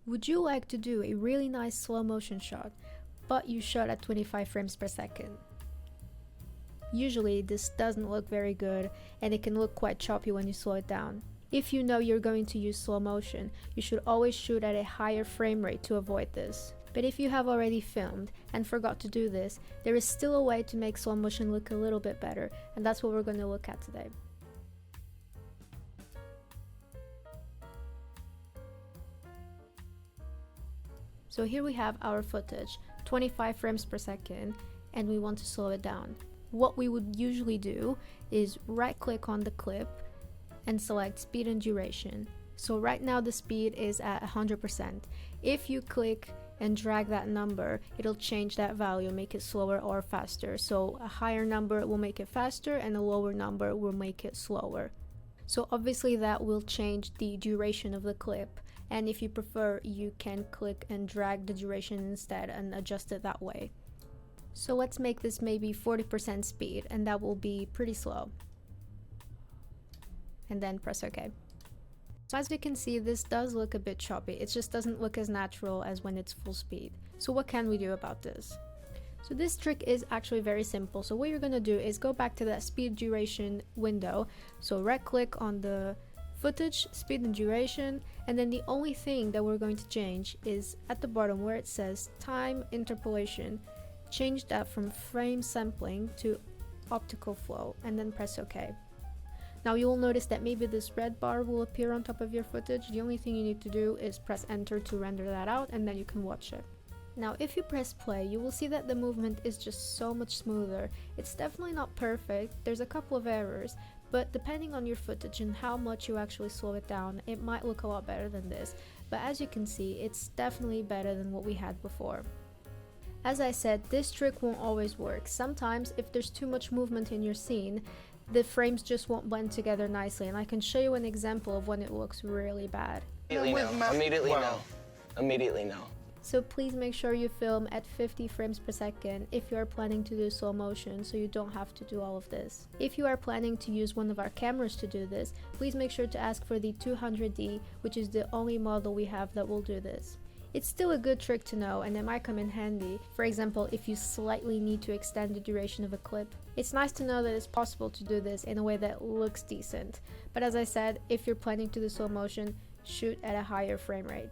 Would you like to do a really nice slow motion shot, but you shot at 25 frames per second? Usually this doesn't look very good and it can look quite choppy when you slow it down. If you know you're going to use slow motion, you should always shoot at a higher frame rate to avoid this. But if you have already filmed and forgot to do this, there is still a way to make slow motion look a little bit better, and that's what we're going to look at today. So here we have our footage, 25 frames per second, and we want to slow it down. What we would usually do is right click on the clip and select speed and duration. So right now the speed is at 100%. If you click and drag that number, it'll change that value, make it slower or faster. So a higher number will make it faster and a lower number will make it slower. So obviously that will change the duration of the clip, and if you prefer, you can click and drag the duration instead and adjust it that way. So let's make this maybe 40% speed, and that will be pretty slow. And then press OK. So as you can see, this does look a bit choppy. It just doesn't look as natural as when it's full speed. So what can we do about this? So this trick is actually very simple. So what you're going to do is go back to that speed duration window. So right click on the footage, speed and duration, and then the only thing that we're going to change is at the bottom where it says time interpolation. Change that from frame sampling to optical flow, and then press OK. Now you will notice that maybe this red bar will appear on top of your footage. The only thing you need to do is press enter to render that out, and then you can watch it. Now if you press play, you will see that the movement is just so much smoother. It's definitely not perfect, there's a couple of errors, but depending on your footage and how much you actually slow it down, it might look a lot better than this. But as you can see, it's definitely better than what we had before. As I said, this trick won't always work. Sometimes if there's too much movement in your scene, the frames just won't blend together nicely, and I can show you an example of when it looks really bad. Immediately no. Immediately no. So please make sure you film at 50 frames per second if you are planning to do slow motion, so you don't have to do all of this. If you are planning to use one of our cameras to do this, please make sure to ask for the 200D, which is the only model we have that will do this. It's still a good trick to know, and it might come in handy, for example if you slightly need to extend the duration of a clip. It's nice to know that it's possible to do this in a way that looks decent, but as I said, if you're planning to do slow motion, shoot at a higher frame rate.